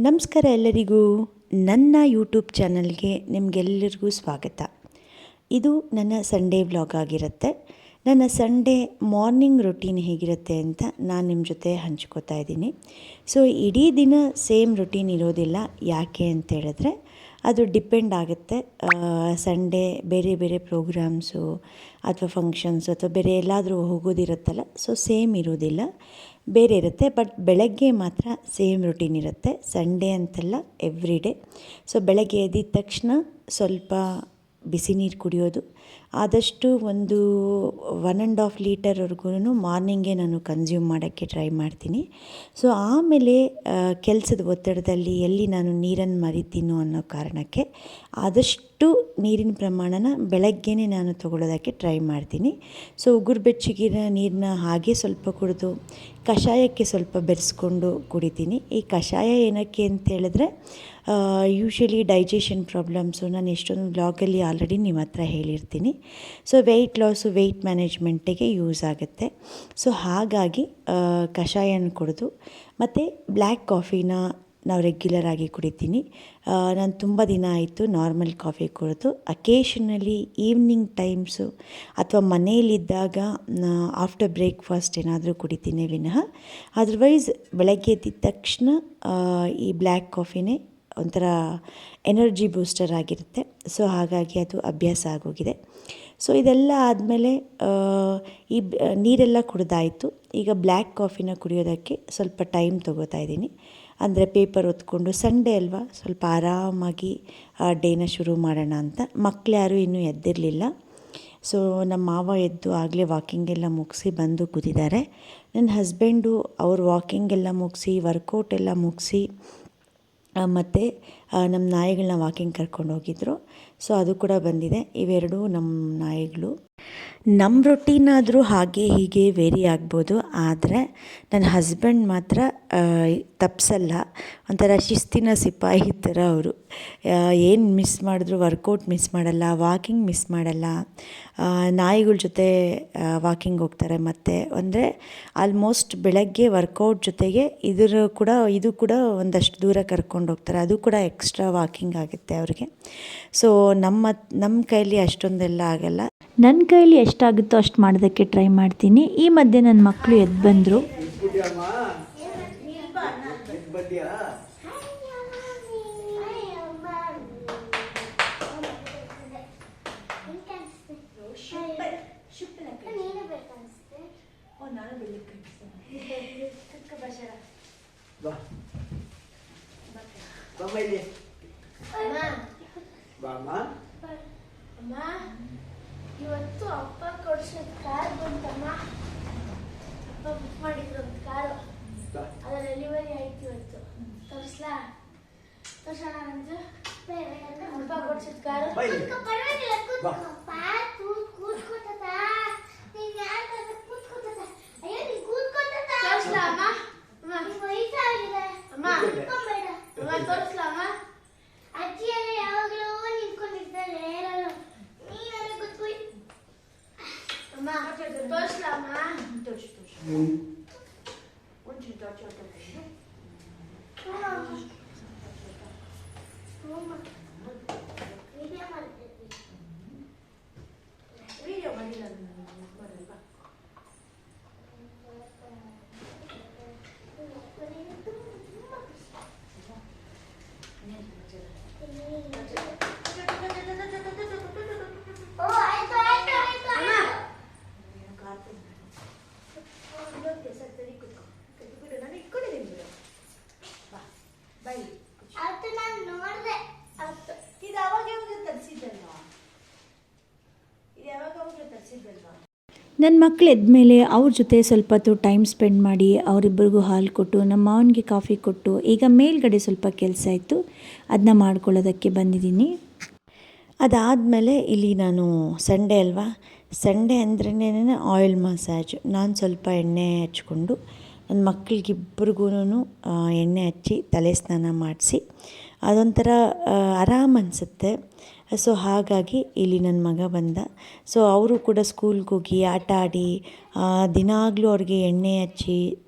ನಮಸ್ಕಾರ ಎಲ್ಲರಿಗೂ. ನನ್ನ ಯೂಟ್ಯೂಬ್ ಚಾನಲ್ಗೆ ನಿಮಗೆಲ್ಲರಿಗೂ ಸ್ವಾಗತ. ಇದು ನನ್ನ ಸಂಡೇ ವ್ಲಾಗ್ ಆಗಿರುತ್ತೆ. ನನ್ನ ಸಂಡೇ ಮಾರ್ನಿಂಗ್ ರೊಟೀನ್ ಹೇಗಿರುತ್ತೆ ಅಂತ ನಾನು ನಿಮ್ಮ ಜೊತೆ ಹಂಚ್ಕೋತಾ ಇದ್ದೀನಿ. ಸೊ ಇಡೀ ದಿನ ಸೇಮ್ ರೊಟೀನ್ ಇರೋದಿಲ್ಲ. ಯಾಕೆ ಅಂತ ಹೇಳಿದ್ರೆ ಅದು ಡಿಪೆಂಡ್ ಆಗುತ್ತೆ. ಸಂಡೇ ಬೇರೆ ಬೇರೆ ಪ್ರೋಗ್ರಾಮ್ಸು ಅಥವಾ ಫಂಕ್ಷನ್ಸು ಅಥವಾ ಬೇರೆ ಎಲ್ಲಾದರೂ ಹೋಗೋದಿರುತ್ತಲ್ಲ, ಸೊ ಸೇಮ್ ಇರೋದಿಲ್ಲ, ಬೇರೆ ಇರುತ್ತೆ. ಬಟ್ ಬೆಳಗ್ಗೆ ಮಾತ್ರ ಸೇಮ್ ರೊಟೀನ್ ಇರುತ್ತೆ. ಸಂಡೇ ಅಂತಲ್ಲ, ಎವ್ರಿ ಡೇ. ಸೊ ಬೆಳಗ್ಗೆ ಎದ್ದಿದ ತಕ್ಷಣ ಸ್ವಲ್ಪ ಬಿಸಿ ನೀರು ಕುಡಿಯೋದು, ಆದಷ್ಟು ಒಂದು 1.5 ಲೀಟರ್ವರೆಗೂ ಮಾರ್ನಿಂಗೇ ನಾನು ಕನ್ಸ್ಯೂಮ್ ಮಾಡೋಕ್ಕೆ ಟ್ರೈ ಮಾಡ್ತೀನಿ. ಸೊ ಆಮೇಲೆ ಕೆಲಸದ ಒತ್ತಡದಲ್ಲಿ ಎಲ್ಲಿ ನಾನು ನೀರನ್ನು ಮರಿತೀನೋ ಅನ್ನೋ ಕಾರಣಕ್ಕೆ ಆದಷ್ಟು ನೀರಿನ ಪ್ರಮಾಣನ ಬೆಳಗ್ಗೆನೇ ನಾನು ತೊಗೊಳ್ಳೋದಕ್ಕೆ ಟ್ರೈ ಮಾಡ್ತೀನಿ. ಸೊ ಉಗುರು ಬೆಚ್ಚಗಿರೋ ನೀರನ್ನ ಹಾಗೆ ಸ್ವಲ್ಪ ಕುಡಿದು ಕಷಾಯಕ್ಕೆ ಸ್ವಲ್ಪ ಬೆರೆಸ್ಕೊಂಡು ಕುಡಿತೀನಿ. ಈ ಕಷಾಯ ಏನಕ್ಕೆ ಅಂತ ಹೇಳಿದ್ರೆ ಯೂಶ್ವಲಿ ಡೈಜೆಷನ್ ಪ್ರಾಬ್ಲಮ್ಸು ನಾನು ಎಷ್ಟೊಂದು ವ್ಲಾಗಲ್ಲಿ ಆಲ್ರೆಡಿ ನಿಮ್ಮ ಹತ್ರ ಹೇಳಿರ್ತೀನಿ. ಸೊ ವೆಯ್ಟ್ ಲಾಸು, ವೆಯ್ಟ್ ಮ್ಯಾನೇಜ್ಮೆಂಟಿಗೆ ಯೂಸ್ ಆಗುತ್ತೆ. ಸೊ ಹಾಗಾಗಿ ಕಷಾಯನ ಕುಡಿದು ಮತ್ತು ಬ್ಲ್ಯಾಕ್ ಕಾಫಿನ ನಾವು ರೆಗ್ಯುಲರ್ ಆಗಿ ಕುಡಿತೀನಿ. ನಾನು ತುಂಬ ದಿನ ಆಯಿತು ನಾರ್ಮಲ್ ಕಾಫಿ ಕುಡಿದು. ಅಕೇಷನಲಿ ಈವ್ನಿಂಗ್ ಟೈಮ್ಸು ಅಥವಾ ಮನೆಯಲ್ಲಿದ್ದಾಗ ಆಫ್ಟರ್ ಬ್ರೇಕ್ಫಾಸ್ಟ್ ಏನಾದರೂ ಕುಡಿತೀನಿ ವಿನಃ ಅದರ್ವೈಸ್ ಬೆಳಗ್ಗೆ ಎದ್ದಿದ ತಕ್ಷಣ ಈ ಬ್ಲ್ಯಾಕ್ ಕಾಫಿನೇ ಒಂಥರ ಎನರ್ಜಿ ಬೂಸ್ಟರ್ ಆಗಿರುತ್ತೆ. ಸೊ ಹಾಗಾಗಿ ಅದು ಅಭ್ಯಾಸ ಆಗೋಗಿದೆ. ಸೊ ಇದೆಲ್ಲ ಆದಮೇಲೆ ಈ ನೀರೆಲ್ಲ ಕುಡಿದಾಯಿತು. ಈಗ ಬ್ಲ್ಯಾಕ್ ಕಾಫಿನ ಕುಡಿಯೋದಕ್ಕೆ ಸ್ವಲ್ಪ ಟೈಮ್ ತೊಗೋತಾ ಇದ್ದೀನಿ. ಅಂದರೆ ಪೇಪರ್ ಹೊತ್ಕೊಂಡು, ಸಂಡೇ ಅಲ್ವಾ, ಸ್ವಲ್ಪ ಆರಾಮಾಗಿ ಡೇನ ಶುರು ಮಾಡೋಣ ಅಂತ. ಮಕ್ಕಳು ಯಾರೂ ಇನ್ನೂ ಎದ್ದಿರಲಿಲ್ಲ. ಸೊ ನಮ್ಮ ಮಾವ ಎದ್ದು ಆಗಲೇ ವಾಕಿಂಗೆಲ್ಲ ಮುಗಿಸಿ ಬಂದು ಕೂತಿದ್ದಾರೆ. ನನ್ನ ಹಸ್ಬೆಂಡು ಅವ್ರ ವಾಕಿಂಗೆಲ್ಲ ಮುಗಿಸಿ, ವರ್ಕೌಟ್ ಎಲ್ಲ ಮುಗಿಸಿ, ಮತ್ತು ನಮ್ಮ ನಾಯಿಗಳನ್ನ ವಾಕಿಂಗ್ ಕರ್ಕೊಂಡು ಹೋಗಿದ್ರು. ಸೊ ಅದು ಕೂಡ ಬಂದಿದೆ. ಇವೆರಡೂ ನಮ್ಮ ನಾಯಿಗಳು. ನಮ್ಮ ರೊಟೀನಾದರೂ ಹಾಗೆ ಹೀಗೆ ವೇರಿ ಆಗ್ಬೋದು, ಆದರೆ ನನ್ನ ಹಸ್ಬೆಂಡ್ ಮಾತ್ರ ತಪ್ಪಿಸಲ್ಲ. ಒಂಥರ ಶಿಸ್ತಿನ ಸಿಪಾಯಿ ಥರ ಅವರು. ಏನು ಮಿಸ್ ಮಾಡಿದ್ರು ವರ್ಕೌಟ್ ಮಿಸ್ ಮಾಡಲ್ಲ, ವಾಕಿಂಗ್ ಮಿಸ್ ಮಾಡಲ್ಲ. ನಾಯಿಗಳ ಜೊತೆ ವಾಕಿಂಗ್ ಹೋಗ್ತಾರೆ. ಮತ್ತು ಅಂದರೆ ಆಲ್ಮೋಸ್ಟ್ ಬೆಳಗ್ಗೆ ವರ್ಕೌಟ್ ಜೊತೆಗೆ ಇದು ಕೂಡ ಒಂದಷ್ಟು ದೂರ ಕರ್ಕೊಂಡು ಹೋಗ್ತಾರೆ. ಅದು ಕೂಡ ಎಕ್ಸ್ಟ್ರಾ ವಾಕಿಂಗ್ ಆಗುತ್ತೆ ಅವ್ರಿಗೆ. ಸೊ ನಮ್ಮ ಕೈಲಿ ಅಷ್ಟೊಂದೆಲ್ಲ ಆಗಲ್ಲ. ನನ್ನ ಕೈಲಿ ಎಷ್ಟಾಗುತ್ತೋ ಅಷ್ಟು ಮಾಡೋದಕ್ಕೆ ಟ್ರೈ ಮಾಡ್ತೀನಿ. ಈ ಮಧ್ಯೆ ನನ್ನ ಮಕ್ಕಳು ಎದ್ದು ಬಂದರು. ಇವತ್ತು ಅಪ್ಪ ಕೊಡ್ಸಿದ ಕಾರ್ ಬಂತಮ್ಮ. ಅಪ್ಪ ಬುಕ್ ಮಾಡಿದ್ರು ಒಂದು ಕಾರು, ಅದರ ಡೆಲಿವರಿ ಆಯ್ತು ಇವತ್ತು. ತೋರಿಸ್ಲಾ? ತೋರ್ಸೋಣ ನಂದು ಅಪ್ಪ ಕೊಡ್ಸಿದ ಕಾರು. ತೋರಿಸ್ಲಾ ಅಮ್ಮ? ಅಮ್ಮ ತೋರಿಸ್ಲಾ ಅಮ್ಮ? ಅಜ್ಜಿ ಎಲ್ಲ ಯಾವಾಗಲೂ ನಿಂತ್ಕೊಂಡಿರ್ತಾರೆ, ಹೇಳಲು ನೀನೆಲ್ಲ ಗೊತ್ತು. ಅಮ್ಮ ತೋರಿಸ್ಲಾ ಅಮ್ಮ? ವಿಡಿಯೋ ಮಾಡಿಲ್ಲ. ನನ್ನ ಮಕ್ಕಳು ಎದ್ಮೇಲೆ ಅವ್ರ ಜೊತೆ ಸ್ವಲ್ಪ ಹೊತ್ತು ಟೈಮ್ ಸ್ಪೆಂಡ್ ಮಾಡಿ ಅವರಿಬ್ಬರಿಗೂ ಹಾಲು ಕೊಟ್ಟು, ನಮ್ಮ ಮಾವನಿಗೆ ಕಾಫಿ ಕೊಟ್ಟು, ಈಗ ಮೇಲ್ಗಡೆ ಸ್ವಲ್ಪ ಕೆಲಸ ಇತ್ತು, ಅದನ್ನ ಮಾಡ್ಕೊಳ್ಳೋದಕ್ಕೆ ಬಂದಿದ್ದೀನಿ. ಅದಾದಮೇಲೆ ಇಲ್ಲಿ ನಾನು ಸಂಡೇ ಅಲ್ವಾ, ಸಂಡೇ ಅಂದ್ರೇ ಆಯಿಲ್ ಮಸಾಜ್. ನಾನು ಸ್ವಲ್ಪ ಎಣ್ಣೆ ಹಚ್ಕೊಂಡು ನನ್ನ ಮಕ್ಕಳಿಗಿಬ್ಬರಿಗೂ ಎಣ್ಣೆ ಹಚ್ಚಿ ತಲೆ ಸ್ನಾನ ಮಾಡಿಸಿ ಅದೊಂಥರ ಆರಾಮ ಅನಿಸುತ್ತೆ. ಸೊ ಹಾಗಾಗಿ ಇಲ್ಲಿ ನನ್ನ ಮಗ ಬಂದ. ಸೊ ಅವರು ಕೂಡ ಸ್ಕೂಲ್ಗೆ ಹೋಗಿ ಆಟ ಆಡಿ ದಿನಾಗಲೂ ಅವ್ರಿಗೆ ಎಣ್ಣೆ ಹಚ್ಚಿ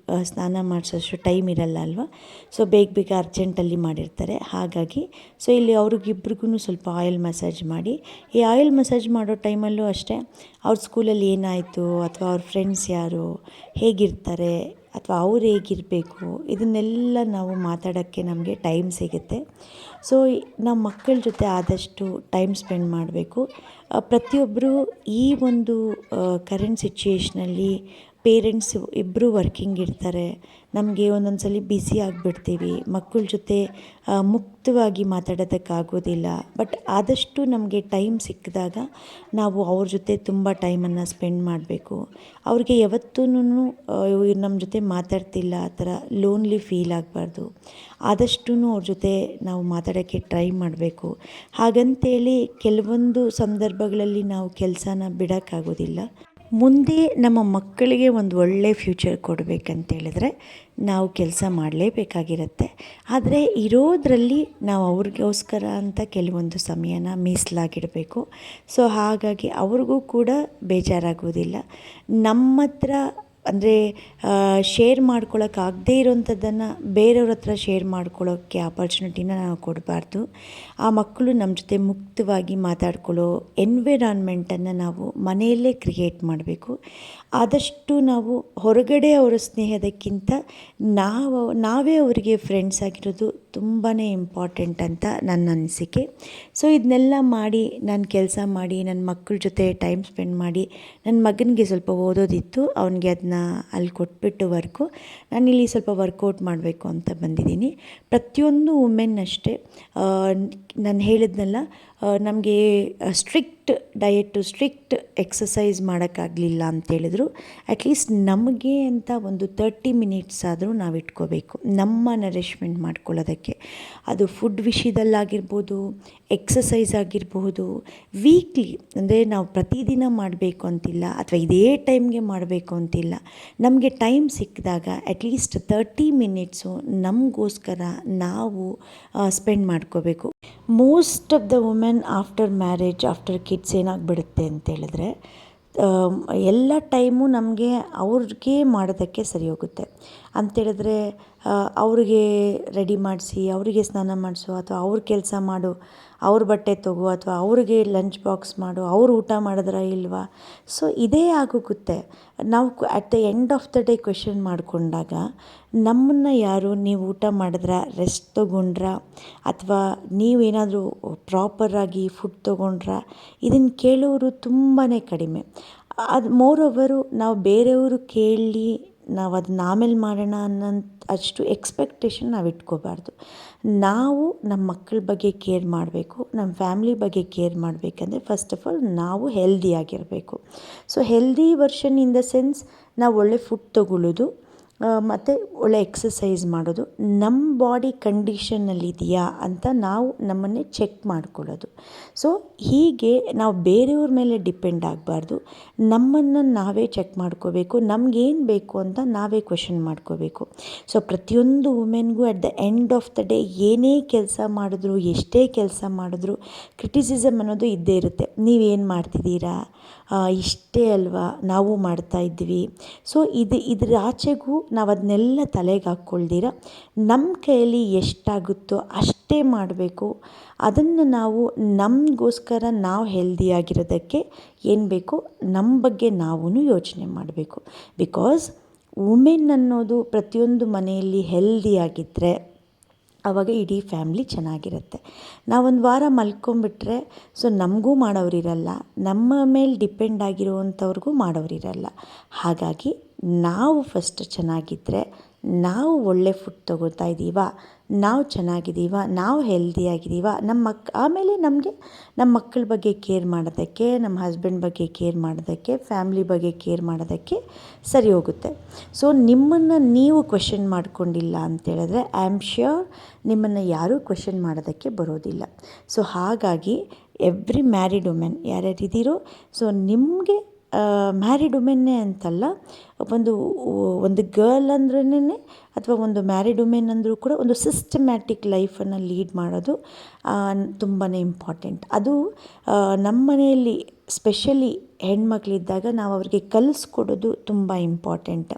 ಸ್ನಾನ ಮಾಡಿಸೋಷ್ಟು ಟೈಮ್ ಇರಲ್ಲ ಅಲ್ವಾ. ಸೊ ಬೇಗ ಬೇಗ ಅರ್ಜೆಂಟಲ್ಲಿ ಮಾಡಿರ್ತಾರೆ. ಹಾಗಾಗಿ ಸೊ ಇಲ್ಲಿ ಅವ್ರಿಗಿಬ್ರಿಗೂ ಸ್ವಲ್ಪ ಆಯಿಲ್ ಮಸಾಜ್ ಮಾಡಿ, ಈ ಆಯಿಲ್ ಮಸಾಜ್ ಮಾಡೋ ಟೈಮಲ್ಲೂ ಅಷ್ಟೇ ಅವ್ರ ಸ್ಕೂಲಲ್ಲಿ ಏನಾಯಿತು ಅಥವಾ ಅವ್ರ ಫ್ರೆಂಡ್ಸ್ ಯಾರು, ಹೇಗಿರ್ತಾರೆ ಅಥವಾ ಅವ್ರು ಹೇಗಿರಬೇಕು, ಇದನ್ನೆಲ್ಲ ನಾವು ಮಾತಾಡೋಕ್ಕೆ ನಮಗೆ ಟೈಮ್ ಸಿಗುತ್ತೆ. ಸೊ ನಾವು ಮಕ್ಕಳ ಜೊತೆ ಆದಷ್ಟು ಟೈಮ್ ಸ್ಪೆಂಡ್ ಮಾಡಬೇಕು. ಪ್ರತಿಯೊಬ್ಬರು ಈ ಒಂದು ಕರೆಂಟ್ ಸಿಚುಯೇಷನಲ್ಲಿ ಪೇರೆಂಟ್ಸ್ ಇಬ್ಬರೂ ವರ್ಕಿಂಗ್ ಇರ್ತಾರೆ. ನಮಗೆ ಒಂದೊಂದು ಸಲ ಬ್ಯುಸಿ ಆಗಿಬಿಡ್ತೀವಿ, ಮಕ್ಕಳ ಜೊತೆ ಮುಕ್ತವಾಗಿ ಮಾತಾಡೋದಕ್ಕಾಗೋದಿಲ್ಲ. ಬಟ್ ಆದಷ್ಟು ನಮಗೆ ಟೈಮ್ ಸಿಕ್ಕಿದಾಗ ನಾವು ಅವ್ರ ಜೊತೆ ತುಂಬ ಟೈಮನ್ನು ಸ್ಪೆಂಡ್ ಮಾಡಬೇಕು. ಅವ್ರಿಗೆ ಯಾವತ್ತೂ ನಮ್ಮ ಜೊತೆ ಮಾತಾಡ್ತಿಲ್ಲ ಆ ಥರ ಲೋನ್ಲಿ ಫೀಲ್ ಆಗಬಾರ್ದು. ಆದಷ್ಟು ಅವ್ರ ಜೊತೆ ನಾವು ಮಾತಾಡೋಕ್ಕೆ ಟ್ರೈ ಮಾಡಬೇಕು. ಹಾಗಂತೇಳಿ ಕೆಲವೊಂದು ಸಂದರ್ಭಗಳಲ್ಲಿ ನಾವು ಕೆಲಸನ ಬಿಡೋಕ್ಕಾಗೋದಿಲ್ಲ. ಮುಂದೆ ನಮ್ಮ ಮಕ್ಕಳಿಗೆ ಒಂದು ಒಳ್ಳೆಯ ಫ್ಯೂಚರ್ ಕೊಡಬೇಕಂತೇಳಿದ್ರೆ ನಾವು ಕೆಲಸ ಮಾಡಲೇಬೇಕಾಗಿರುತ್ತೆ. ಆದರೆ ಇರೋದರಲ್ಲಿ ನಾವು ಅವ್ರಿಗೋಸ್ಕರ ಅಂತ ಕೆಲವೊಂದು ಸಮಯನ ಮೀಸಲಾಗಿಡಬೇಕು. ಸೊ ಹಾಗಾಗಿ ಅವ್ರಿಗೂ ಕೂಡ ಬೇಜಾರಾಗೋದಿಲ್ಲ. ನಮ್ಮ ಹತ್ರ ಅಂದರೆ ಶೇರ್ ಮಾಡ್ಕೊಳ್ಳೋಕ್ಕಾಗದೇ ಇರೋವಂಥದ್ದನ್ನು ಬೇರೆಯವ್ರ ಹತ್ರ ಶೇರ್ ಮಾಡ್ಕೊಳ್ಳೋಕ್ಕೆ ಆಪರ್ಚುನಿಟಿನ ನಾವು ಕೊಡಬಾರ್ದು. ಆ ಮಕ್ಕಳು ನಮ್ಮ ಜೊತೆ ಮುಕ್ತವಾಗಿ ಮಾತಾಡ್ಕೊಳ್ಳೋ ಎನ್ವಿರಾನ್ಮೆಂಟನ್ನು ನಾವು ಮನೆಯಲ್ಲೇ ಕ್ರಿಯೇಟ್ ಮಾಡಬೇಕು. ಆದಷ್ಟು ನಾವು ಹೊರಗಡೆ ಅವರ ಸ್ನೇಹದಕ್ಕಿಂತ ನಾವೇ ಅವರಿಗೆ ಫ್ರೆಂಡ್ಸ್ ಆಗಿರೋದು ತುಂಬಾ ಇಂಪಾರ್ಟೆಂಟ್ ಅಂತ ನನ್ನ ಅನಿಸಿಕೆ. ಸೊ ಇದನ್ನೆಲ್ಲ ಮಾಡಿ ನಾನು ಕೆಲಸ ಮಾಡಿ ನನ್ನ ಮಕ್ಕಳ ಜೊತೆ ಟೈಮ್ ಸ್ಪೆಂಡ್ ಮಾಡಿ ನನ್ನ ಮಗನಿಗೆ ಸ್ವಲ್ಪ ಓದೋದಿತ್ತು, ಅವನಿಗೆ ಅದನ್ನ ಅಲ್ಲಿ ಕೊಟ್ಬಿಟ್ಟು ನಾನಿಲ್ಲಿ ಸ್ವಲ್ಪ ವರ್ಕೌಟ್ ಮಾಡಬೇಕು ಅಂತ ಬಂದಿದ್ದೀನಿ. ಪ್ರತಿಯೊಂದು ವುಮೆನ್ ಅಷ್ಟೇ, ನಾನು ಹೇಳಿದ್ನಲ್ಲ, ನಮಗೆ ಸ್ಟ್ರಿಕ್ಟ್ ಡಯೆಟ್ಟು, ಸ್ಟ್ರಿಕ್ಟ್ ಎಕ್ಸಸೈಸ್ ಮಾಡೋಕ್ಕಾಗಲಿಲ್ಲ ಅಂತೇಳಿದ್ರು ಅಟ್ಲೀಸ್ಟ್ ನಮಗೆ ಅಂತ ಒಂದು 30 ಮಿನಿಟ್ಸ್ ಆದರೂ ನಾವು ಇಟ್ಕೋಬೇಕು ನಮ್ಮ ನರಿಶ್ಮೆಂಟ್ ಮಾಡ್ಕೊಳ್ಳೋದಕ್ಕೆ. ಅದು ಫುಡ್ ವಿಷಯದಲ್ಲಾಗಿರ್ಬೋದು, ಎಕ್ಸಸೈಸ್ ಆಗಿರಬಹುದು. ವೀಕ್ಲಿ ಅಂದರೆ ನಾವು ಪ್ರತಿದಿನ ಮಾಡಬೇಕು ಅಂತಿಲ್ಲ ಅಥವಾ ಇದೇ ಟೈಮ್ಗೆ ಮಾಡಬೇಕು ಅಂತಿಲ್ಲ. ನಮಗೆ ಟೈಮ್ ಸಿಕ್ಕಿದಾಗ ಅಟ್ಲೀಸ್ಟ್ 30 ಮಿನಿಟ್ಸು ನಮಗೋಸ್ಕರ ನಾವು ಸ್ಪೆಂಡ್ ಮಾಡ್ಕೋಬೇಕು. Most of the women after marriage, after kids ಏನಾಗ್ಬಿಡುತ್ತೆ ಅಂತೇಳಿದ್ರೆ ಎಲ್ಲ ಟೈಮು ನಮಗೆ ಅವ್ರಿಗೆ ಮಾಡೋದಕ್ಕೆ ಸರಿ ಹೋಗುತ್ತೆ. ಅಂಥೇಳಿದ್ರೆ ಅವ್ರಿಗೆ ರೆಡಿ ಮಾಡಿಸಿ, ಅವರಿಗೆ ಸ್ನಾನ ಮಾಡಿಸು ಅಥವಾ ಅವ್ರ ಕೆಲಸ ಮಾಡು, ಅವ್ರ ಬಟ್ಟೆ ತೊಗೋ ಅಥವಾ ಅವ್ರಿಗೆ ಲಂಚ್ ಬಾಕ್ಸ್ ಮಾಡು, ಅವ್ರು ಊಟ ಮಾಡಿದ್ರಾ ಇಲ್ವಾ. ಸೊ ಇದೇ ಆಗೋಗುತ್ತೆ. ನಾವು at the end of the day question ಮಾಡಿಕೊಂಡಾಗ ನಮ್ಮನ್ನು ಯಾರು, ನೀವು ಊಟ ಮಾಡಿದ್ರಾ, ರೆಸ್ಟ್ ತೊಗೊಂಡ್ರಾ ಅಥವಾ ನೀವೇನಾದರೂ ಪ್ರಾಪರಾಗಿ ಫುಡ್ ತೊಗೊಂಡ್ರಾ, ಇದನ್ನು ಕೇಳೋರು ತುಂಬಾ ಕಡಿಮೆ. ಅದು ಮೋರೋವರು ನಾವು ಬೇರೆಯವರು ಕೇಳಿ ನಾವು ಅದನ್ನ ಆಮೇಲೆ ಮಾಡೋಣ ಅನ್ನೋಂಥ ಅಷ್ಟು ಎಕ್ಸ್ಪೆಕ್ಟೇಷನ್ ನಾವು ಇಟ್ಕೋಬಾರ್ದು. ನಾವು ನಮ್ಮ ಮಕ್ಕಳ ಬಗ್ಗೆ ಕೇರ್ ಮಾಡಬೇಕು, ನಮ್ಮ ಫ್ಯಾಮ್ಲಿ ಬಗ್ಗೆ ಕೇರ್ ಮಾಡಬೇಕಂದ್ರೆ ಫಸ್ಟ್ ಆಫ್ ಆಲ್ ನಾವು ಹೆಲ್ದಿಯಾಗಿರಬೇಕು. So healthy version in the sense ನಾವು ಒಳ್ಳೆ ಫುಡ್ ತೊಗೊಳ್ಳೋದು ಮತ್ತು ಒಳ್ಳೆ ಎಕ್ಸಸೈಸ್ ಮಾಡೋದು, ನಮ್ಮ ಬಾಡಿ ಕಂಡೀಷನ್ನಲ್ಲಿದೆಯಾ ಅಂತ ನಾವು ನಮ್ಮನ್ನೇ ಚೆಕ್ ಮಾಡ್ಕೊಳ್ಳೋದು. ಸೊ ಹೀಗೆ ನಾವು ಬೇರೆಯವ್ರ ಮೇಲೆ ಡಿಪೆಂಡ್ ಆಗಬಾರ್ದು. ನಮ್ಮನ್ನು ನಾವೇ ಚೆಕ್ ಮಾಡ್ಕೋಬೇಕು. ನಮಗೇನು ಬೇಕು ಅಂತ ನಾವೇ ಕ್ವೆಶನ್ ಮಾಡ್ಕೋಬೇಕು. ಸೊ ಪ್ರತಿಯೊಂದು ವುಮೆನ್ಗೂ at the end of the day ಏನೇ ಕೆಲಸ ಮಾಡಿದ್ರು, ಎಷ್ಟೇ ಕೆಲಸ ಮಾಡಿದ್ರು ಕ್ರಿಟಿಸಿಸಮ್ ಅನ್ನೋದು ಇದ್ದೇ ಇರುತ್ತೆ. ನೀವೇನು ಮಾಡ್ತಿದ್ದೀರಾ, ಇಷ್ಟೇ ಅಲ್ವಾ, ನಾವು ಮಾಡ್ತಾಯಿದ್ವಿ. ಸೊ ಇದ್ರ ಆಚೆಗೂ ನಾವು ಅದನ್ನೆಲ್ಲ ತಲೆಗೆ ಹಾಕ್ಕೊಳ್ದಿರ ನಮ್ಮ ಕೈಯಲ್ಲಿ ಎಷ್ಟಾಗುತ್ತೋ ಅಷ್ಟೇ ಮಾಡಬೇಕು. ಅದನ್ನು ನಾವು ನಮಗೋಸ್ಕರ ನಾವು ಹೆಲ್ದಿಯಾಗಿರೋದಕ್ಕೆ ಏನು ಬೇಕೋ ನಮ್ಮ ಬಗ್ಗೆ ನಾವೂ ಯೋಚನೆ ಮಾಡಬೇಕು. ಬಿಕಾಸ್ ವುಮೆನ್ ಅನ್ನೋದು ಪ್ರತಿಯೊಂದು ಮನೆಯಲ್ಲಿ ಹೆಲ್ದಿಯಾಗಿದ್ದರೆ ಆವಾಗ ಇಡೀ ಫ್ಯಾಮ್ಲಿ ಚೆನ್ನಾಗಿರುತ್ತೆ. ನಾವೊಂದು ವಾರ ಮಲ್ಕೊಂಬಿಟ್ರೆ ಸೊ ನಮಗೂ ಮಾಡೋರಿರಲ್ಲ, ನಮ್ಮ ಮೇಲೆ ಡಿಪೆಂಡ್ ಆಗಿರುವಂಥವ್ರಿಗೂ ಮಾಡೋರಿರಲ್ಲ. ಹಾಗಾಗಿ ನಾವು ಫಸ್ಟ್ ಚೆನ್ನಾಗಿದ್ದರೆ, ನಾವು ಒಳ್ಳೆ ಫುಡ್ ತೊಗೊಳ್ತಾ ಇದ್ದೀವ, ನಾವು ಚೆನ್ನಾಗಿದ್ದೀವ, ನಾವು ಹೆಲ್ದಿಯಾಗಿದ್ದೀವ, ಆಮೇಲೆ ನಮಗೆ ನಮ್ಮ ಮಕ್ಕಳ ಬಗ್ಗೆ ಕೇರ್ ಮಾಡೋದಕ್ಕೆ, ನಮ್ಮ ಹಸ್ಬೆಂಡ್ ಬಗ್ಗೆ ಕೇರ್ ಮಾಡೋದಕ್ಕೆ, ಫ್ಯಾಮ್ಲಿ ಬಗ್ಗೆ ಕೇರ್ ಮಾಡೋದಕ್ಕೆ ಸರಿ ಹೋಗುತ್ತೆ. ಸೊ ನಿಮ್ಮನ್ನು ನೀವು ಕ್ವೆಶನ್ ಮಾಡ್ಕೊಂಡಿಲ್ಲ ಅಂತೇಳಿದ್ರೆ ಐ ಆಮ್ ಶ್ಯೂರ್ ನಿಮ್ಮನ್ನು ಯಾರೂ ಕ್ವೆಶನ್ ಮಾಡೋದಕ್ಕೆ ಬರೋದಿಲ್ಲ. ಸೊ ಹಾಗಾಗಿ ಎವ್ರಿ ಮ್ಯಾರಿಡ್ ವುಮೆನ್ ಯಾರ್ಯಾರಿದ್ದೀರೋ, ಸೊ ನಿಮಗೆ ಮ್ಯಾರಿಡ್ ವುಮೆನ್ನೇ ಅಂತಲ್ಲ, ಒಂದು ಗರ್ಲ್ ಅಂದ್ರೇ ಅಥವಾ ಒಂದು ಮ್ಯಾರಿಡ್ ವುಮೆನ್ ಅಂದರೂ ಕೂಡ ಒಂದು ಸಿಸ್ಟಮ್ಯಾಟಿಕ್ ಲೈಫನ್ನು ಲೀಡ್ ಮಾಡೋದು ತುಂಬಾ ಇಂಪಾರ್ಟೆಂಟ್. ಅದು ನಮ್ಮ ಮನೆಯಲ್ಲಿ ಸ್ಪೆಷಲಿ ಹೆಣ್ಮಕ್ಳಿದ್ದಾಗ ನಾವು ಅವ್ರಿಗೆ ಕಲಿಸ್ಕೊಡೋದು ತುಂಬ ಇಂಪಾರ್ಟೆಂಟ್.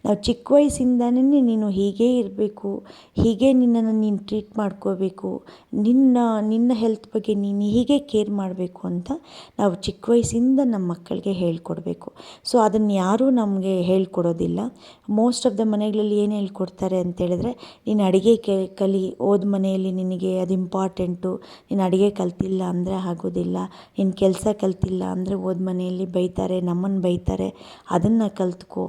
ನಾವು ಚಿಕ್ಕ ವಯಸ್ಸಿಂದನೇ ನೀನು ಹೀಗೇ ಇರಬೇಕು, ಹೀಗೆ ನಿನ್ನನ್ನು ನೀನು ಟ್ರೀಟ್ ಮಾಡ್ಕೋಬೇಕು, ನಿನ್ನ ಹೆಲ್ತ್ ಬಗ್ಗೆ ನೀನು ಹೀಗೆ ಕೇರ್ ಮಾಡಬೇಕು ಅಂತ ನಾವು ಚಿಕ್ಕ ವಯಸ್ಸಿಂದ ನಮ್ಮ ಮಕ್ಕಳಿಗೆ ಹೇಳ್ಕೊಡ್ಬೇಕು. ಸೊ ಅದನ್ನು ಯಾರೂ ನಮಗೆ ಹೇಳ್ಕೊಡೋದಿಲ್ಲ. ಮೋಸ್ಟ್ ಆಫ್ ದ ಮನೆಗಳಲ್ಲಿ ಏನು ಹೇಳ್ಕೊಡ್ತಾರೆ ಅಂತೇಳಿದ್ರೆ, ನೀನು ಅಡುಗೆ ಕಲಿ, ಓದ್ ಮನೆಯಲ್ಲಿ ನಿನಗೆ ಅದು ಇಂಪಾರ್ಟೆಂಟು, ನೀನು ಅಡುಗೆ ಕಲ್ತಿಲ್ಲ ಅಂದರೆ ಆಗೋದಿಲ್ಲ, ನೀನು ಕೆಲಸ ಕಲ್ತಿಲ್ಲ ಅಂದರೆ ಓದ್ ಮನೆಯಲ್ಲಿ ಬೈತಾರೆ, ನಮ್ಮನ್ನು ಬೈತಾರೆ, ಅದನ್ನು ಕಲ್ತ್ಕೋ,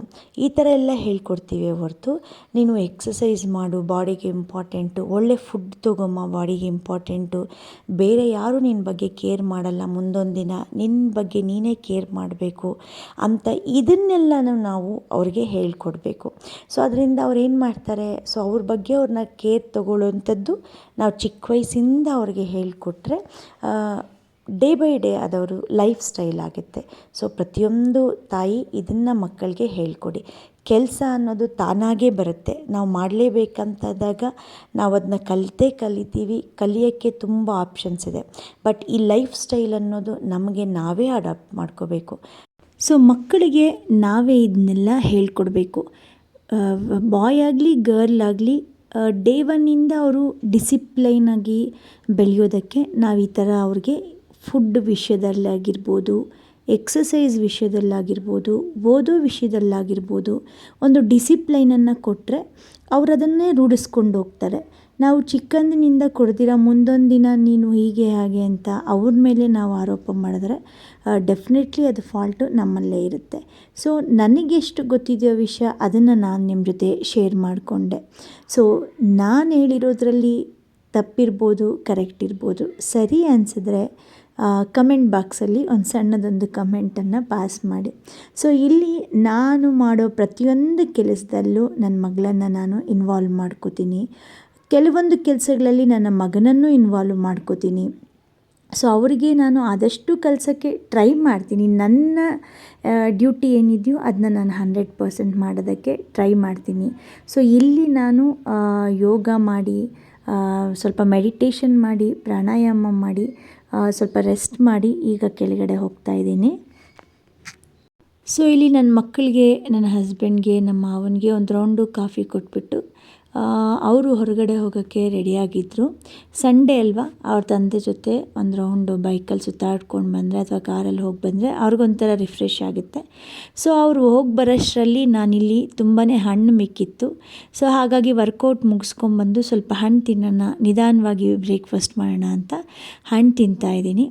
ಈ ಥರ ಎಲ್ಲ ಹೇಳ್ಕೊಡ್ತೀವಿ ಹೊರತು ನೀನು ಎಕ್ಸಸೈಸ್ ಮಾಡು, ಬಾಡಿಗೆ ಇಂಪಾರ್ಟೆಂಟು, ಒಳ್ಳೆ ಫುಡ್ ತೊಗೊಮ್ಮ, ಬಾಡಿಗೆ ಇಂಪಾರ್ಟೆಂಟು, ಬೇರೆ ಯಾರೂ ನಿನ್ನ ಬಗ್ಗೆ ಕೇರ್ ಮಾಡಲ್ಲ, ಮುಂದೊಂದು ದಿನ ನಿನ್ನ ಬಗ್ಗೆ ನೀನೇ ಕೇರ್ ಮಾಡಬೇಕು ಅಂತ ಇದನ್ನೆಲ್ಲನೂ ನಾವು ಅವ್ರಿಗೆ ಹೇಳ್ಕೊಡ್ಬೇಕು. ಸೊ ಅದರಿಂದ ಅವ್ರು ಏನು ಮಾಡ್ತಾರೆ, ಸೊ ಅವ್ರ ಬಗ್ಗೆ ಅವ್ರನ್ನ ಕೇರ್ ತಗೊಳ್ಳೋವಂಥದ್ದು ನಾವು ಚಿಕ್ಕ ವಯಸ್ಸಿಂದ ಅವ್ರಿಗೆ ಹೇಳಿಕೊಟ್ರೆ ಡೇ ಬೈ ಡೇ ಅದವರು ಲೈಫ್ ಸ್ಟೈಲ್ ಆಗುತ್ತೆ. ಸೊ ಪ್ರತಿಯೊಂದು ತಾಯಿ ಇದನ್ನು ಮಕ್ಕಳಿಗೆ ಹೇಳ್ಕೊಡಿ. ಕೆಲಸ ಅನ್ನೋದು ತಾನಾಗೇ ಬರುತ್ತೆ, ನಾವು ಮಾಡಲೇಬೇಕಂತದಾಗ ನಾವು ಅದನ್ನ ಕಲಿತೀವಿ. ಕಲಿಯೋಕ್ಕೆ ತುಂಬ ಆಪ್ಷನ್ಸ್ ಇದೆ, ಬಟ್ ಈ ಲೈಫ್ ಸ್ಟೈಲ್ ಅನ್ನೋದು ನಮಗೆ ನಾವೇ ಅಡಾಪ್ಟ್ ಮಾಡ್ಕೋಬೇಕು. ಸೊ ಮಕ್ಕಳಿಗೆ ನಾವೇ ಇದನ್ನೆಲ್ಲ ಹೇಳ್ಕೊಡ್ಬೇಕು. ಬಾಯ್ ಆಗಲಿ ಗರ್ಲ್ ಆಗಲಿ ಡೇ ಒನ್ನಿಂದ ಅವರು ಡಿಸಿಪ್ಲೈನಾಗಿ ಬೆಳೆಯೋದಕ್ಕೆ ನಾವು ಈ ಥರ ಅವ್ರಿಗೆ ಫುಡ್ ವಿಷಯದಲ್ಲಾಗಿರ್ಬೋದು, ಎಕ್ಸಸೈಸ್ ವಿಷಯದಲ್ಲಾಗಿರ್ಬೋದು, ಓದೋ ವಿಷಯದಲ್ಲಾಗಿರ್ಬೋದು ಒಂದು ಡಿಸಿಪ್ಲೈನನ್ನು ಕೊಟ್ಟರೆ ಅವರು ಅದನ್ನೇ ರೂಢಿಸ್ಕೊಂಡು ಹೋಗ್ತಾರೆ. ನಾವು ಚಿಕ್ಕಂದಿನಿಂದ ಕೊಡ್ದಿರ ಮುಂದೊಂದು ದಿನ ನೀನು ಹೀಗೆ ಹಾಗೆ ಅಂತ ಅವ್ರ ಮೇಲೆ ನಾವು ಆರೋಪ ಮಾಡಿದ್ರೆ ಡೆಫಿನೆಟ್ಲಿ ಅದು ಫಾಲ್ಟು ನಮ್ಮಲ್ಲೇ ಇರುತ್ತೆ. ಸೊ ನನಗೆಷ್ಟು ಗೊತ್ತಿದೆಯೋ ವಿಷಯ ಅದನ್ನು ನಾನು ನಿಮ್ಮ ಜೊತೆ ಶೇರ್ ಮಾಡಿಕೊಂಡೆ. ಸೊ ನಾನು ಹೇಳಿರೋದ್ರಲ್ಲಿ ತಪ್ಪಿರ್ಬೋದು, ಕರೆಕ್ಟ್ ಇರ್ಬೋದು. ಸರಿ ಅನಿಸಿದ್ರೆ ಕಮೆಂಟ್ ಬಾಕ್ಸಲ್ಲಿ ಒಂದು ಸಣ್ಣದೊಂದು ಕಮೆಂಟನ್ನು ಪಾಸ್ ಮಾಡಿ. ಸೊ ಇಲ್ಲಿ ನಾನು ಮಾಡೋ ಪ್ರತಿಯೊಂದು ಕೆಲಸದಲ್ಲೂ ನನ್ನ ಮಗಳನ್ನು ನಾನು ಇನ್ವಾಲ್ವ್ ಮಾಡ್ಕೋತೀನಿ. ಕೆಲವೊಂದು ಕೆಲಸಗಳಲ್ಲಿ ನನ್ನ ಮಗನನ್ನು ಇನ್ವಾಲ್ವ್ ಮಾಡ್ಕೋತೀನಿ. ಸೊ ಅವರಿಗೆ ನಾನು ಆದಷ್ಟು ಕಲಿಸೋಕ್ಕೆ ಟ್ರೈ ಮಾಡ್ತೀನಿ. ನನ್ನ ಡ್ಯೂಟಿ ಏನಿದೆಯೋ ಅದನ್ನ ನಾನು 100% ಮಾಡೋದಕ್ಕೆ ಟ್ರೈ ಮಾಡ್ತೀನಿ. ಸೊ ಇಲ್ಲಿ ನಾನು ಯೋಗ ಮಾಡಿ, ಸ್ವಲ್ಪ ಮೆಡಿಟೇಷನ್ ಮಾಡಿ, ಪ್ರಾಣಾಯಾಮ ಮಾಡಿ, ಸ್ವಲ್ಪ ರೆಸ್ಟ್ ಮಾಡಿ ಈಗ ಕೆಳಗಡೆ ಹೋಗ್ತಾ ಇದ್ದೀನಿ. ಸೊ ಇಲ್ಲಿ ನನ್ನ ಮಕ್ಕಳಿಗೆ, ನನ್ನ ಹಸ್ಬೆಂಡ್ಗೆ, ನಮ್ಮ ಮಾವನಿಗೆ ಒಂದು ರೌಂಡು ಕಾಫಿ ಕೊಟ್ಬಿಟ್ಟು ಅವರು ಹೊರಗಡೆ ಹೋಗೋಕ್ಕೆ ರೆಡಿಯಾಗಿದ್ದರು. ಸಂಡೇ ಅಲ್ವಾ, ಅವ್ರ ತಂದೆ ಜೊತೆ ಒಂದು ರೌಂಡು ಬೈಕಲ್ಲಿ ಸುತ್ತಾಡ್ಕೊಂಡು ಬಂದರೆ ಅಥವಾ ಕಾರಲ್ಲಿ ಹೋಗಿ ಬಂದರೆ ಅವ್ರಿಗೊಂಥರ ರಿಫ್ರೆಶ್ ಆಗುತ್ತೆ. ಸೊ ಅವರು ಹೋಗಿ ಬರೋಷ್ಟರಲ್ಲಿ ನಾನಿಲ್ಲಿ ತುಂಬಾ ಹಣ್ಣು ಮಿಕ್ಕಿತ್ತು. ಸೊ ಹಾಗಾಗಿ ವರ್ಕೌಟ್ ಮುಗಿಸ್ಕೊಂಬಂದು ಸ್ವಲ್ಪ ಹಣ್ಣು ತಿನ್ನೋಣ, ನಿಧಾನವಾಗಿ ಬ್ರೇಕ್ಫಾಸ್ಟ್ ಮಾಡೋಣ ಅಂತ ಹಣ್ಣು ತಿಂತಾಯಿದ್ದೀನಿ.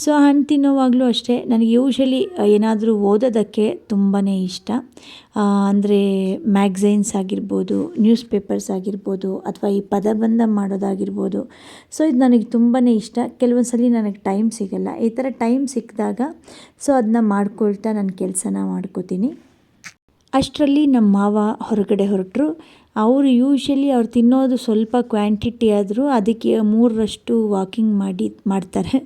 ಸೊ ಹಣ್ಣು ತಿನ್ನೋವಾಗಲೂ ಅಷ್ಟೇ, ನನಗೆ ಯೂಶ್ವಲಿ ಏನಾದರೂ ಓದೋದಕ್ಕೆ ತುಂಬಾ ಇಷ್ಟ. ಅಂದರೆ ಮ್ಯಾಗ್ಝೈನ್ಸ್ ಆಗಿರ್ಬೋದು, ನ್ಯೂಸ್ ಪೇಪರ್ಸ್ ಆಗಿರ್ಬೋದು, ಅಥವಾ ಈ ಪದಬಂಧ ಮಾಡೋದಾಗಿರ್ಬೋದು. ಸೊ ಇದು ನನಗೆ ತುಂಬಾ ಇಷ್ಟ. ಕೆಲವೊಂದು ಸಲ ನನಗೆ ಟೈಮ್ ಸಿಗಲ್ಲ. ಈ ಥರ ಟೈಮ್ ಸಿಕ್ಕಿದಾಗ ಸೊ ಅದನ್ನ ಮಾಡ್ಕೊಳ್ತಾ ನನ್ನ ಕೆಲಸನ ಮಾಡ್ಕೋತೀನಿ. ಅಷ್ಟರಲ್ಲಿ ನಮ್ಮ ಮಾವ ಹೊರಗಡೆ ಹೊರಟರು. ಅವರು ಯೂಶ್ವಲಿ ಅವ್ರು ತಿನ್ನೋದು ಸ್ವಲ್ಪ ಕ್ವಾಂಟಿಟಿ ಆದರೂ ಅದಕ್ಕೆ 3ರಷ್ಟು ವಾಕಿಂಗ್ ಮಾಡ್ತಾರೆ.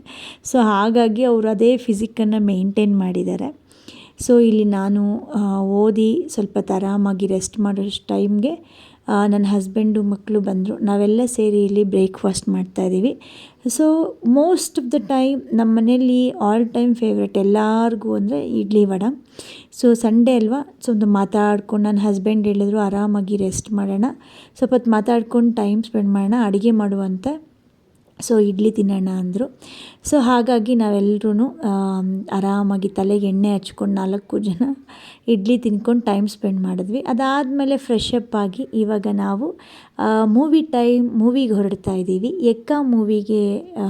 ಸೊ ಹಾಗಾಗಿ ಅವರು ಅದೇ ಫಿಸಿಕ್ಕನ್ನು ಮೇಂಟೈನ್ ಮಾಡಿದ್ದಾರೆ. ಸೊ ಇಲ್ಲಿ ನಾನು ಓದಿ ಸ್ವಲ್ಪ ಆರಾಮಾಗಿ ರೆಸ್ಟ್ ಮಾಡೋ ಟೈಮ್ಗೆ ನನ್ನ ಹಸ್ಬೆಂಡು ಮಕ್ಕಳು ಬಂದರು. ನಾವೆಲ್ಲ ಸೇರಿ ಇಲ್ಲಿ ಬ್ರೇಕ್ಫಾಸ್ಟ್ ಮಾಡ್ತಾಯಿದ್ದೀವಿ. So most of the time ನಮ್ಮ ಮನೇಲಿ ಆಲ್ ಟೈಮ್ ಫೇವ್ರೆಟ್ ಎಲ್ಲರಿಗೂ ಅಂದರೆ ಇಡ್ಲಿ ವಡೆ. ಸೊ ಸಂಡೇ ಅಲ್ವಾ, ಸೊ ಒಂದು ಮಾತಾಡ್ಕೊಂಡು ನನ್ನ ಹಸ್ಬೆಂಡ್ ಹೇಳಿದ್ರು ಆರಾಮಾಗಿ ರೆಸ್ಟ್ ಮಾಡೋಣ, ಸ್ವಲ್ಪ ಹೊತ್ತು ಮಾತಾಡ್ಕೊಂಡು ಟೈಮ್ ಸ್ಪೆಂಡ್ ಮಾಡೋಣ, ಅಡುಗೆ ಮಾಡುವಂತೆ. ಸೊ ಇಡ್ಲಿ ತಿನ್ನೋಣ ಅಂದರು. ಸೊ ಹಾಗಾಗಿ ನಾವೆಲ್ಲರೂ ಆರಾಮಾಗಿ ತಲೆಗೆ ಎಣ್ಣೆ ಹಚ್ಕೊಂಡು 4 ಜನ ಇಡ್ಲಿ ತಿನ್ಕೊಂಡು ಟೈಮ್ ಸ್ಪೆಂಡ್ ಮಾಡಿದ್ವಿ. ಅದಾದಮೇಲೆ ಫ್ರೆಶ್ ಅಪ್ ಆಗಿ ಇವಾಗ ನಾವು ಮೂವಿಗೆ ಹೊರಡ್ತಾ ಇದ್ದೀವಿ. ಎಕ್ಕ ಮೂವಿಗೆ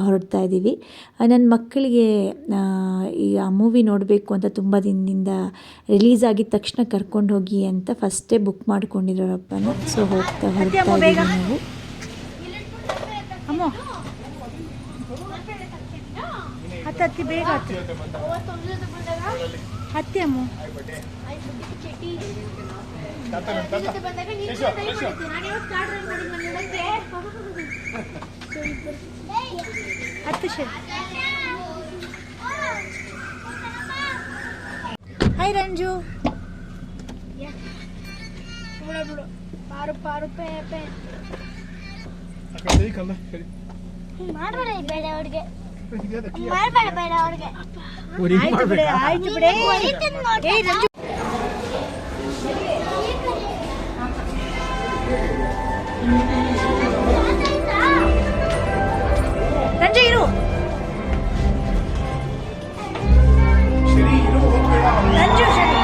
ಹೊರಡ್ತಾ ಇದ್ದೀವಿ. ನನ್ನ ಮಕ್ಕಳಿಗೆ ಈ ಆ ಮೂವಿ ನೋಡಬೇಕು ಅಂತ ತುಂಬ ದಿನದಿಂದ ರಿಲೀಸ್ ಆಗಿದ ತಕ್ಷಣ ಕರ್ಕೊಂಡು ಹೋಗಿ ಅಂತ ಫಸ್ಟೇ ಬುಕ್ ಮಾಡ್ಕೊಂಡಿರೋರಪ್ಪನ. ಸೊ ಹೊರಡ್ತಾ ಇದ್ದೀವಿ ನಾವು. ಹತ್ತಿ ಬೇಗ ಹತ್ತಿ ಅಮ್ಮ. ಹಾಯ್ ರಂಜು. ಬಿಡು ಪಾರು ಪಾರು ಪೇ ಪೇ ಮಾಡಬೇಡ ಬೇಡ ಅವ್ರಿಗೆ ಮಾಡಬೇಡ ಬೇಡ ಅವ್ರಿಗೆ ಆಯ್ತು ಬಿಡೆ ಸಂಜೆ ಇರು ಸಂಜು ಸರಿ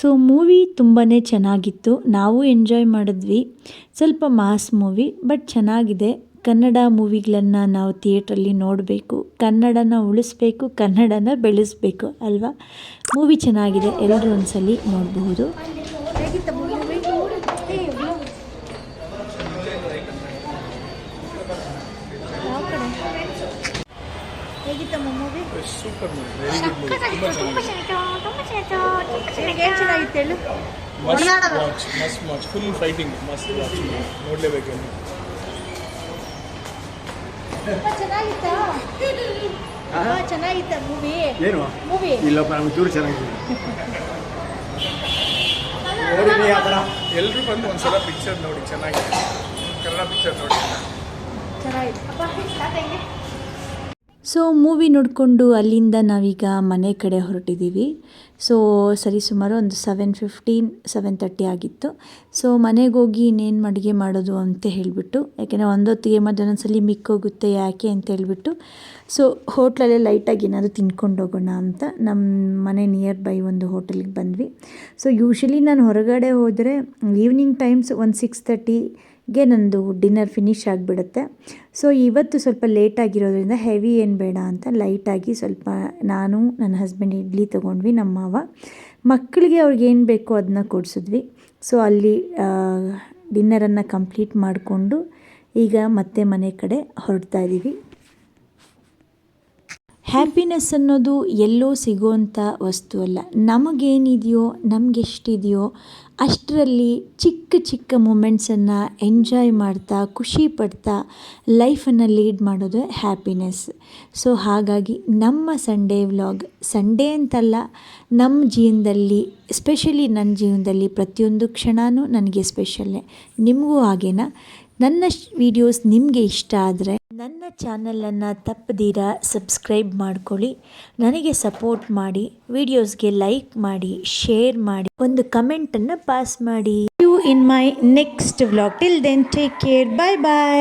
ಸೊ ಮೂವಿ ತುಂಬಾ ಚೆನ್ನಾಗಿತ್ತು, ನಾವು ಎಂಜಾಯ್ ಮಾಡಿದ್ವಿ. ಸ್ವಲ್ಪ ಮಾಸ್ ಮೂವಿ ಬಟ್ ಚೆನ್ನಾಗಿದೆ. ಕನ್ನಡ ಮೂವಿಗಳನ್ನು ನಾವು ಥಿಯೇಟ್ರಲ್ಲಿ ನೋಡಬೇಕು, ಕನ್ನಡನ ಉಳಿಸ್ಬೇಕು, ಕನ್ನಡನ ಬೆಳೆಸಬೇಕು ಅಲ್ವಾ. ಮೂವಿ ಚೆನ್ನಾಗಿದೆ, ಎಲ್ಲರೂ ಒಂದ್ಸಲಿ ನೋಡಬಹುದು. ಹೇಗಿತ್ತಮ್ಮ movie? Super movie, very good movie, ತುಂಬಾ ಚೆನ್ನಾಗಿದೆ. ಏನು ಚೆನ್ನಾಗಿತ್ತು ಹೇಳು. Must watch, full fighting, must watch, ನೋಡಲೇಬೇಕು. ಚೆನ್ನಾಗಿತ್ತಾ? ಚೆನ್ನಾಗಿತ್ತ ಮೂವಿ? ಏನು ಮೂವಿ ಇಲ್ಲಪ್ಪ, ನಮ್ಗೆ ಚೂರು ಚೆನ್ನಾಗಿದೆ. ಎಲ್ಲರೂ ಬಂದು ಒಂದ್ಸಲ ಪಿಕ್ಚರ್ ನೋಡಿ, ಚೆನ್ನಾಗಿದೆ. ಕನ್ನಡ ಪಿಕ್ಚರ್ ನೋಡಿ ಚೆನ್ನಾಗಿತ್ತು. ಸೊ ಮೂವಿ ನೋಡಿಕೊಂಡು ಅಲ್ಲಿಂದ ನಾವೀಗ ಮನೆ ಕಡೆ ಹೊರಟಿದ್ದೀವಿ. ಸೊ ಸರಿಸುಮಾರು ಒಂದು 7:15, 7:30 ಆಗಿತ್ತು. ಸೊ ಮನೆಗೆ ಹೋಗಿ ಇನ್ನೇನು ಅಡುಗೆ ಮಾಡೋದು ಅಂತ ಹೇಳಿಬಿಟ್ಟು, ಯಾಕೆಂದರೆ ಒಂದೊತ್ತಿಗೆ ಮಧ್ಯಾಹ್ನೊಂದ್ಸಲಿ ಮಿಕ್ಕೋಗುತ್ತೆ ಯಾಕೆ ಅಂತ ಹೇಳಿಬಿಟ್ಟು, ಸೊ ಹೋಟ್ಲಲ್ಲೇ ಲೈಟಾಗಿ ಏನಾದರೂ ತಿನ್ಕೊಂಡು ಹೋಗೋಣ ಅಂತ ನಮ್ಮ ಮನೆ ನಿಯರ್ ಬೈ ಒಂದು ಹೋಟೆಲಿಗೆ ಬಂದ್ವಿ. ಸೊ ಯೂಶ್ವಲಿ ನಾನು ಹೊರಗಡೆ ಹೋದರೆ ಈವ್ನಿಂಗ್ ಟೈಮ್ಸ್ ಒಂದು 6:30ಗೆ ನಂದು ಡಿನ್ನರ್ ಫಿನಿಶ್ ಆಗಿಬಿಡುತ್ತೆ. ಸೊ ಇವತ್ತು ಸ್ವಲ್ಪ ಲೇಟಾಗಿರೋದ್ರಿಂದ ಹೆವಿ ಏನು ಬೇಡ ಅಂತ ಲೈಟಾಗಿ ಸ್ವಲ್ಪ ನಾನು ನನ್ನ ಹಸ್ಬೆಂಡ್ ಇಡ್ಲಿ ತೊಗೊಂಡ್ವಿ. ನಮ್ಮ ಮಾವ ಮಕ್ಕಳಿಗೆ ಅವ್ರಿಗೆ ಏನು ಬೇಕೋ ಅದನ್ನ ಕೊಡಿಸಿದ್ವಿ. ಸೊ ಅಲ್ಲಿ ಡಿನ್ನರನ್ನು ಕಂಪ್ಲೀಟ್ ಮಾಡಿಕೊಂಡು ಈಗ ಮತ್ತೆ ಮನೆ ಕಡೆ ಹೊರಡ್ತಾ ಇದ್ದೀವಿ. ಹ್ಯಾಪಿನೆಸ್ ಅನ್ನೋದು ಎಲ್ಲೋ ಸಿಗೋವಂಥ ವಸ್ತು ಅಲ್ಲ. ನಮಗೇನಿದೆಯೋ, ನಮಗೆಷ್ಟಿದೆಯೋ ಅಷ್ಟರಲ್ಲಿ ಚಿಕ್ಕ ಚಿಕ್ಕ ಮೂಮೆಂಟ್ಸನ್ನು ಎಂಜಾಯ್ ಮಾಡ್ತಾ, ಖುಷಿ ಪಡ್ತಾ ಲೈಫನ್ನು ಲೀಡ್ ಮಾಡೋದು ಹ್ಯಾಪಿನೆಸ್. ಸೊ ಹಾಗಾಗಿ ನಮ್ಮ ಸಂಡೇ ವ್ಲಾಗ್, ಸಂಡೇ ಅಂತಲ್ಲ, ನಮ್ಮ ಜೀವನದಲ್ಲಿ, ಎಸ್ಪೆಷಲಿ ನನ್ನ ಜೀವನದಲ್ಲಿ ಪ್ರತಿಯೊಂದು ಕ್ಷಣವೂ ನನಗೆ ಸ್ಪೆಷಲ್ಲೇ. ನಿಮಗೂ ಹಾಗೇನಾ? ನನ್ನ ವಿಡಿಯೋಸ್ ನಿಮಗೆ ಇಷ್ಟ ಆದರೆ ನನ್ನ ಚಾನಲನ್ನು ತಪ್ಪದಿರ ಸಬ್ಸ್ಕ್ರೈಬ್ ಮಾಡ್ಕೊಳ್ಳಿ, ನನಗೆ ಸಪೋರ್ಟ್ ಮಾಡಿ, ವಿಡಿಯೋಸ್ಗೆ ಲೈಕ್ ಮಾಡಿ, ಶೇರ್ ಮಾಡಿ, ಒಂದು ಕಮೆಂಟನ್ನು ಪಾಸ್ ಮಾಡಿ. You in my next vlog. Till then take care, bye bye.